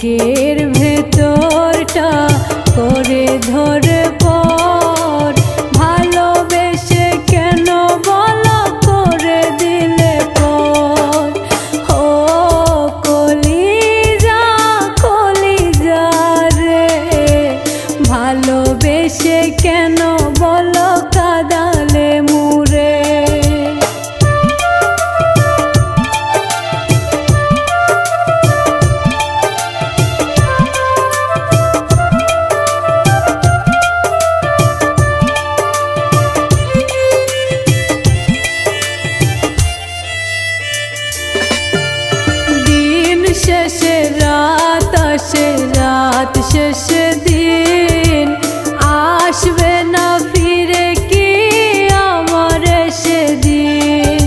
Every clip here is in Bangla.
বুকের ভেতরটা করে ধরে পর ভালোবেসে কেন বলো করে দিলে পর ও কলিজা কলিজা রে ভালোবেসে কেন বলো কাঁদালে মুরে শেষে রাত আসে রাত শেষে দিন আসবে না ফিরে কি আমার সেদিন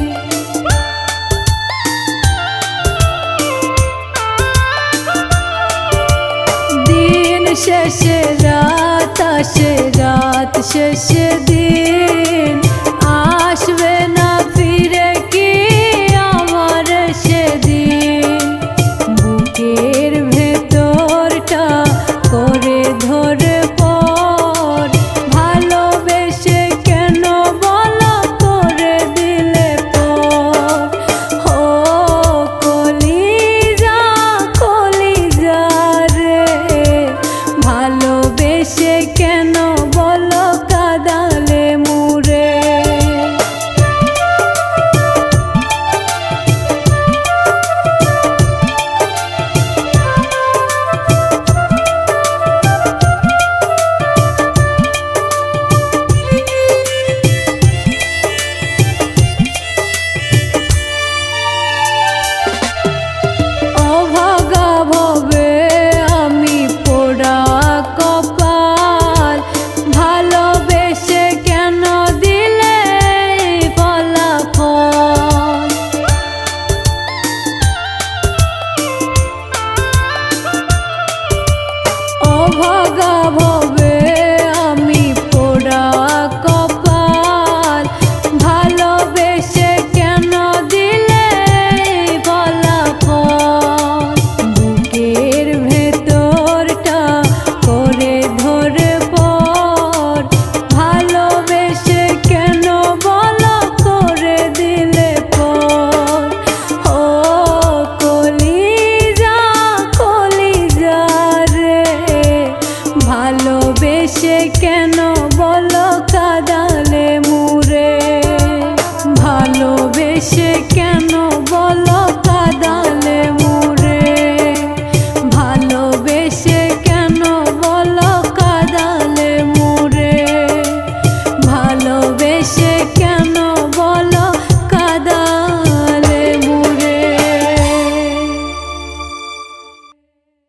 দিন শেষে রাত আসে রাত শেষে দিন আসবে না ফিরে কি আমার সেদিন বুকের ভেতরটা করে ধরে পর ভালোবেসে কেন বলো করে দিলে পর ও কলিজা কলিজা রে ভালোবেসে কেন বলো কাঁদালে মুরে Oh